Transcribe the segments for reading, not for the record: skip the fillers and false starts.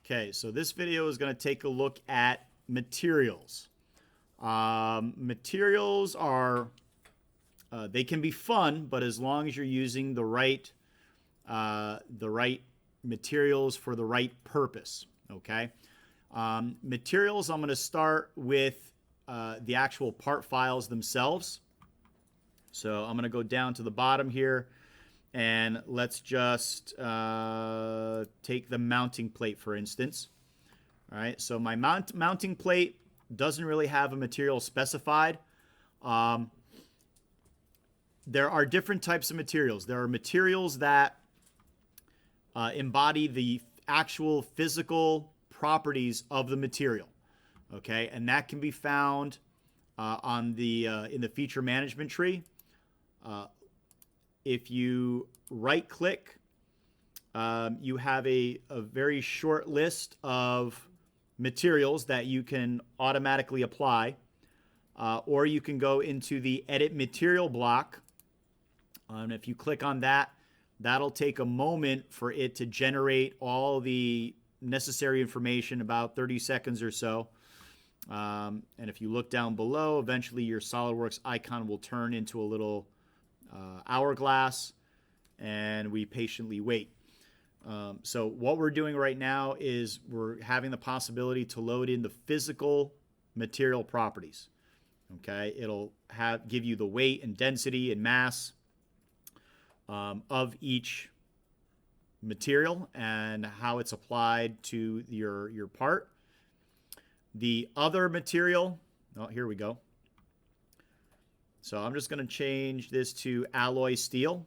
Okay, so this video is going to take a look at materials. Materials are, they can be fun, but as long as you're using the right materials for the right purpose, okay? Materials, I'm going to start with the actual part files themselves. So I'm going to go down to the bottom here. And let's just take the mounting plate, for instance. All right, so my mounting plate doesn't really have a material specified. There are different types of materials. There are materials that embody the actual physical properties of the material, okay? And that can be found on the in the feature management tree. If you right click, you have a very short list of materials that you can automatically apply, or you can go into the edit material block. And if you click on that, that'll take a moment for it to generate all the necessary information, about 30 seconds or so. And if you look down below, eventually your SOLIDWORKS icon will turn into a little hourglass, and we patiently wait. So what we're doing right now is we're having the possibility to load in the physical material properties. Okay, it'll give you the weight and density and mass of each material and how it's applied to your part. The other material, oh, here we go. So I'm just going to change this to alloy steel.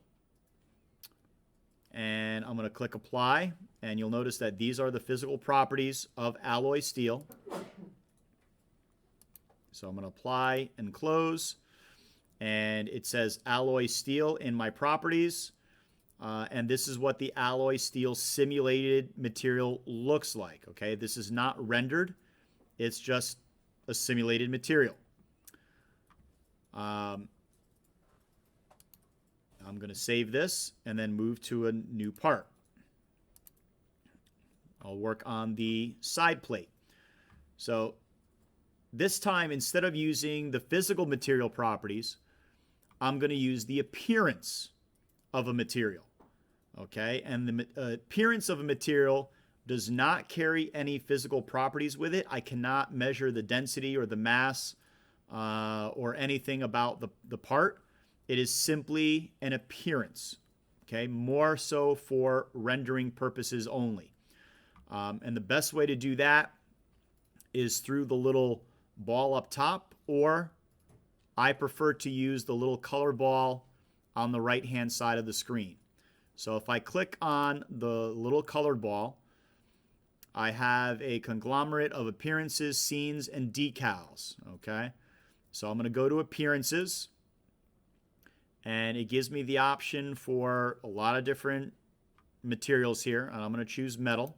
And I'm going to click apply. And you'll notice that these are the physical properties of alloy steel. So I'm going to apply and close. And it says alloy steel in my properties. And this is what the alloy steel simulated material looks like. Okay, this is not rendered. It's just a simulated material. I'm going to save this and then move to a new part. I'll work on the side plate. So this time, instead of using the physical material properties, I'm going to use the appearance of a material. Okay, and the appearance of a material does not carry any physical properties with it. I cannot measure the density or the mass or anything about the part. It is simply an appearance, okay? More so for rendering purposes only. And the best way to do that is through the little ball up top, or I prefer to use the little color ball on the right-hand side of the screen. So if I click on the little colored ball, I have a conglomerate of appearances, scenes, and decals, okay? So I'm going to go to appearances, and it gives me the option for a lot of different materials here. And I'm going to choose metal.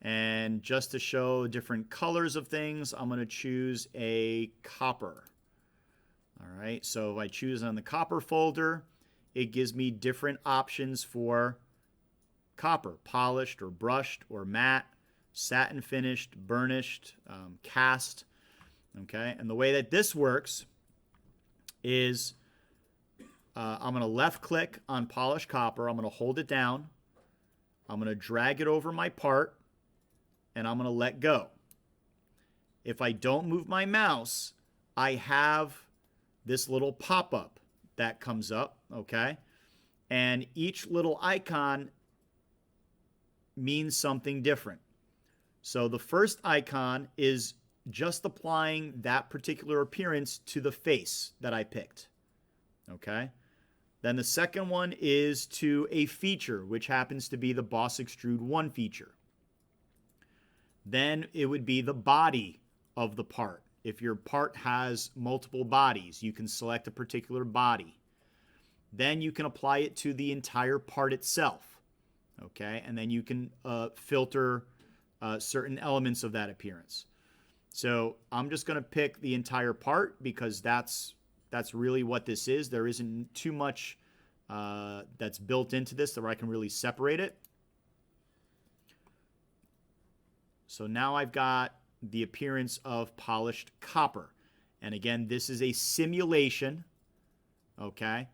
And just to show different colors of things, I'm going to choose a copper. All right, so if I choose on the copper folder, it gives me different options for copper: polished or brushed or matte, satin finished, burnished, cast. Okay, and the way that this works is I'm going to left click on polished copper. I'm going to hold it down. I'm going to drag it over my part, and I'm going to let go. If I don't move my mouse, I have this little pop-up that comes up, okay? And each little icon means something different. So the first icon is just applying that particular appearance to the face that I picked, okay? Then the second one is to a feature, which happens to be the Boss Extrude 1 feature. Then it would be the body of the part. If your part has multiple bodies, you can select a particular body. Then you can apply it to the entire part itself, okay? And then you can filter certain elements of that appearance. So I'm just going to pick the entire part because that's really what this is. There isn't too much that's built into this that I can really separate it. So now I've got the appearance of polished copper. And again, this is a simulation, okay?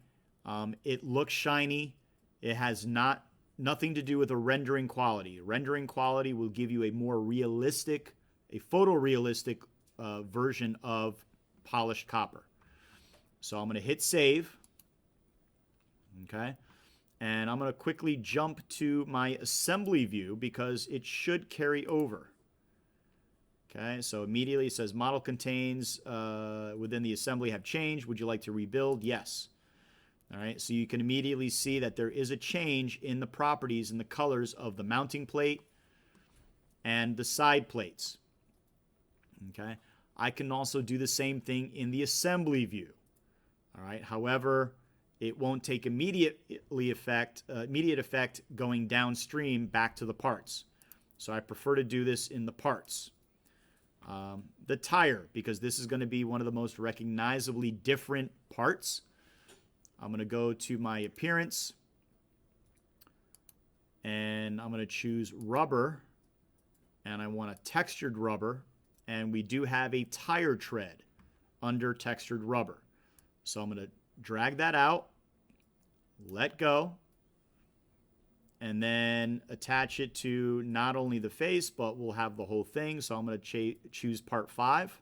It looks shiny. It has nothing to do with the rendering quality. Rendering quality will give you a more realistic, a photorealistic version of polished copper. So I'm going to hit save, okay? And I'm going to quickly jump to my assembly view because it should carry over. Okay, so immediately it says model contains within the assembly have changed. Would you like to rebuild? Yes. All right, so you can immediately see that there is a change in the properties and the colors of the mounting plate and the side plates. Okay, I can also do the same thing in the assembly view. All right, however, it won't take immediate effect going downstream back to the parts. So I prefer to do this in the parts. The tire, because this is going to be one of the most recognizably different parts. I'm going to go to my appearance and I'm going to choose rubber, and I want a textured rubber, and we do have a tire tread under textured rubber. So I'm going to drag that out, let go, and then attach it to not only the face, but we'll have the whole thing. So I'm going to choose part 5.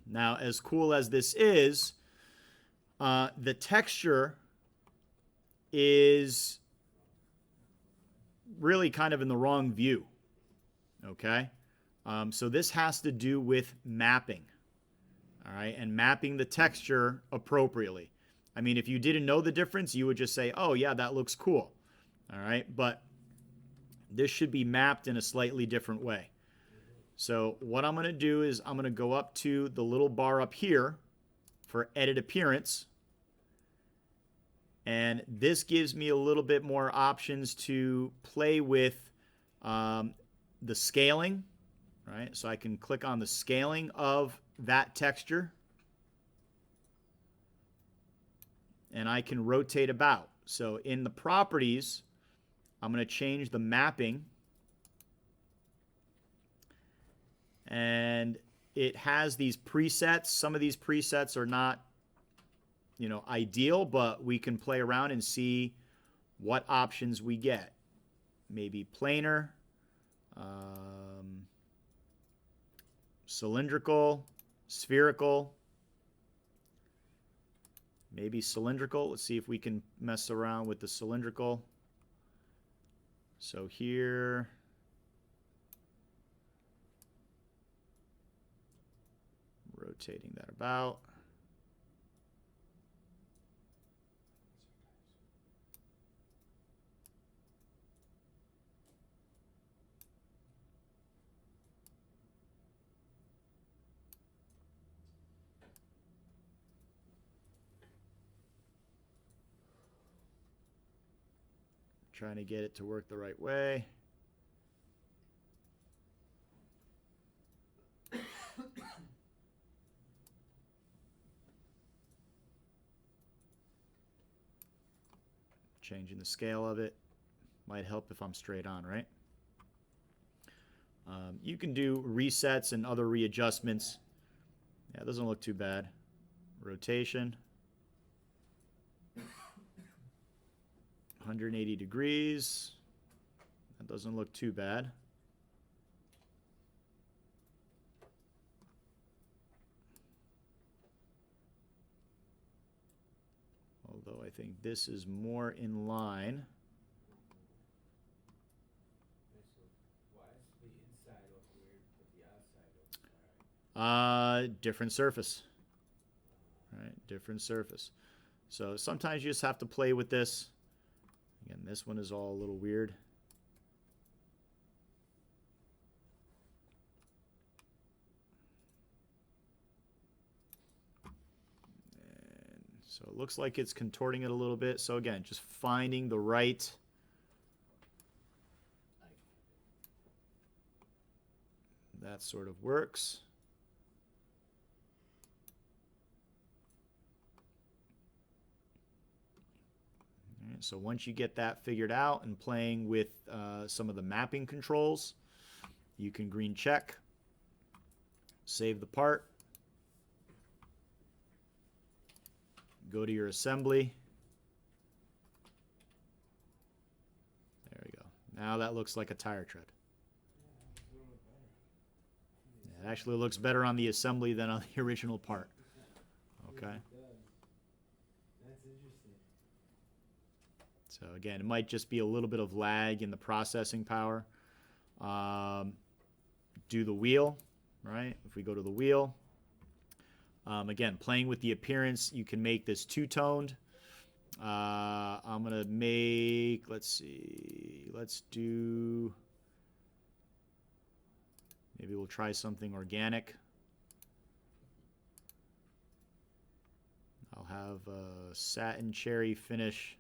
Now, as cool as this is, the texture is really kind of in the wrong view. Okay? So this has to do with mapping. All right? And mapping the texture appropriately. I mean, if you didn't know the difference, you would just say, oh, yeah, that looks cool. All right? But this should be mapped in a slightly different way. So what I'm going to do is I'm going to go up to the little bar up here for Edit Appearance. And this gives me a little bit more options to play with the scaling. Right? So I can click on the scaling of that texture. And I can rotate about. So in the properties, I'm going to change the mapping. And it has these presets. Some of these presets are not, ideal, but we can play around and see what options we get. Maybe planar, cylindrical, spherical. Maybe cylindrical. Let's see if we can mess around with the cylindrical. So here, rotating that about. Trying to get it to work the right way. Changing the scale of it might help if I'm straight on, right? You can do resets and other readjustments. Yeah, it doesn't look too bad. Rotation. 180 degrees. That doesn't look too bad. Although I think this is more in line. Why is the inside look weird, but the outside looks alright? Different surface. Right, different surface. So sometimes you just have to play with this. Again, this one is all a little weird. And so it looks like it's contorting it a little bit. So again, just finding the right that sort of works. So once you get that figured out and playing with some of the mapping controls, you can green check, save the part, go to your assembly. There we go. Now that looks like a tire tread. It actually looks better on the assembly than on the original part. Okay. That's interesting. So again, it might just be a little bit of lag in the processing power. Do the wheel, right? If we go to the wheel, again, playing with the appearance, you can make this two-toned. I'm gonna make, let's see, let's do, maybe we'll try something organic. I'll have a satin cherry finish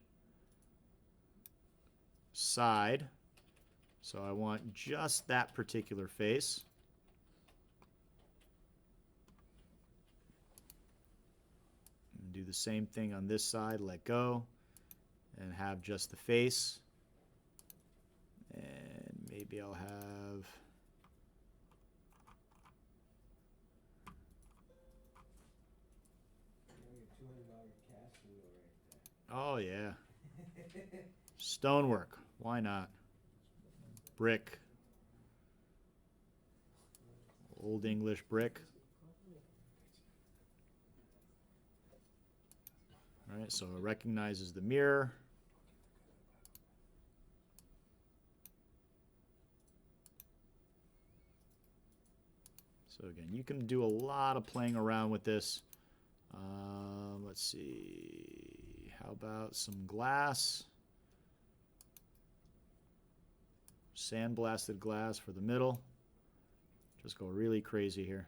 side. So I want just that particular face. And do the same thing on this side, let go, and have just the face. And maybe I'll have, $200 cash wheel right oh yeah, stonework, why not? Brick, Old English brick. All right, so it recognizes the mirror. So again, you can do a lot of playing around with this. Let's see, how about some glass? Sandblasted glass for the middle. Just go really crazy here.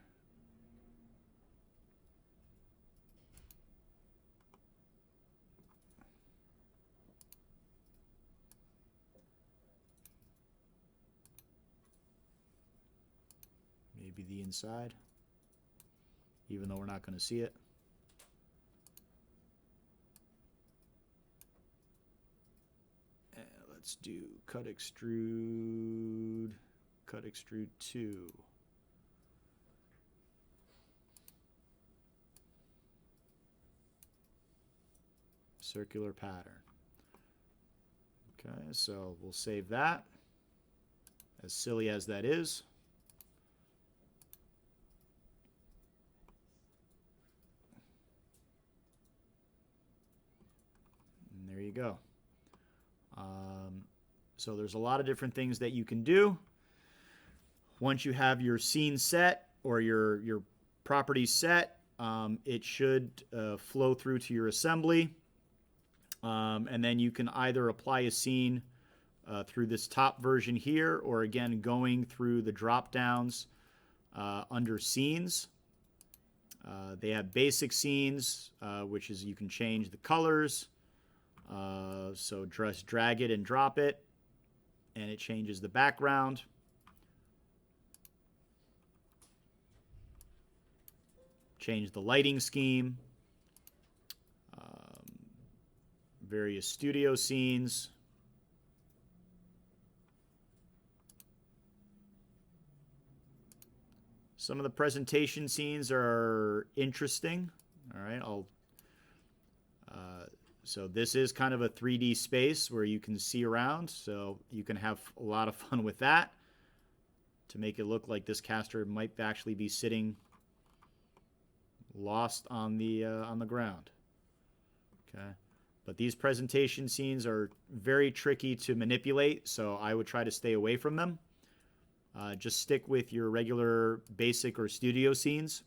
Maybe the inside, even though we're not going to see it. And let's do cut extrude 2. Circular pattern. Okay, so we'll save that, as silly as that is. And there you go. So there's a lot of different things that you can do. Once you have your scene set or your property set, it should flow through to your assembly. And then you can either apply a scene through this top version here, or again, going through the drop downs under scenes. They have basic scenes, which is you can change the colors. So just drag it and drop it, and it changes the background. Change the lighting scheme. Various studio scenes. Some of the presentation scenes are interesting. All right, so this is kind of a 3D space where you can see around, so you can have a lot of fun with that to make it look like this caster might actually be sitting lost on the ground. Okay, but these presentation scenes are very tricky to manipulate, so I would try to stay away from them. Just stick with your regular basic or studio scenes.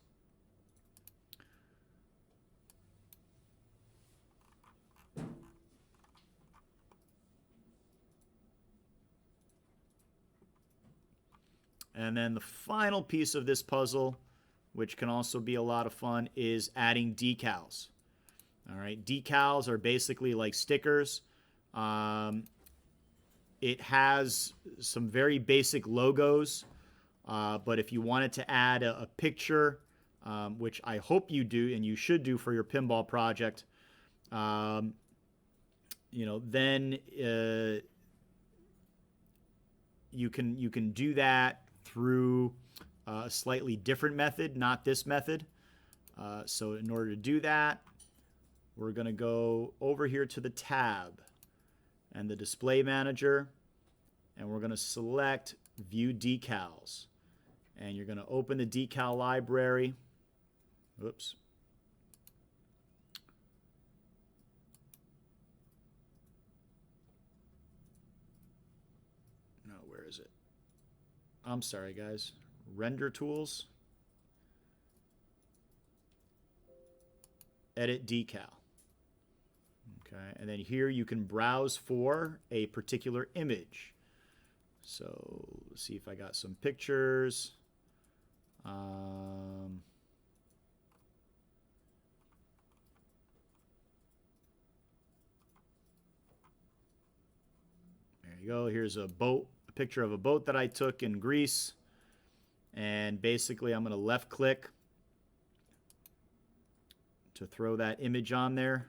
And then the final piece of this puzzle, which can also be a lot of fun, is adding decals. All right, decals are basically like stickers. It has some very basic logos, but if you wanted to add a picture, which I hope you do and you should do for your pinball project, then you can do that through a slightly different method, not this method. So in order to do that, we're going to go over here to the tab and the display manager, and we're going to select view decals. And you're going to open the decal library. Oops. No, where is it? I'm sorry, guys. Render tools. Edit decal. Okay, and then here you can browse for a particular image. So let's see if I got some pictures. There you go. Here's a boat, a picture of a boat that I took in Greece. And basically I'm going to left click to throw that image on there.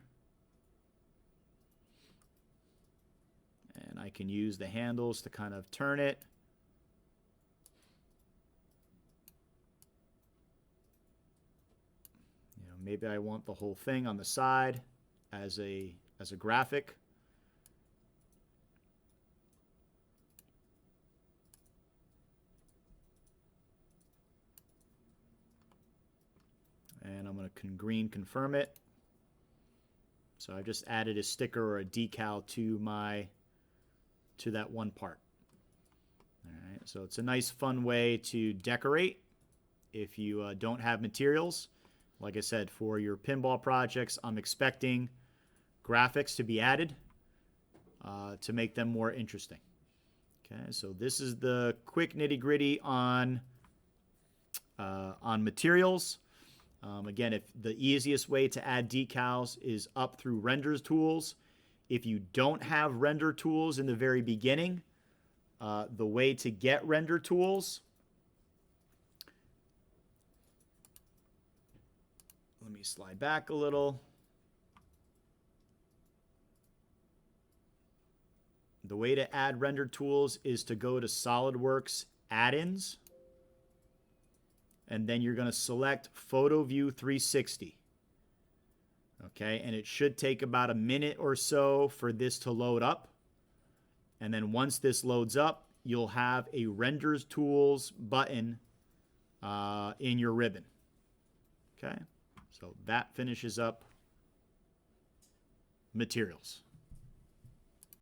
And I can use the handles to kind of turn it. Maybe I want the whole thing on the side as a graphic. And I'm going to green confirm it. So I've just added a sticker or a decal to that one part. All right, so it's a nice fun way to decorate if you don't have materials. Like I said, for your pinball projects, I'm expecting graphics to be added to make them more interesting. Okay, so this is the quick nitty-gritty on materials. Again, if the easiest way to add decals is up through render tools. If you don't have render tools in the very beginning, the way to get render tools, let me slide back a little. The way to add render tools is to go to SolidWorks add-ins, and then you're going to select PhotoView 360. Okay, and it should take about a minute or so for this to load up. And then once this loads up, you'll have a Renders Tools button in your ribbon. Okay, so that finishes up materials.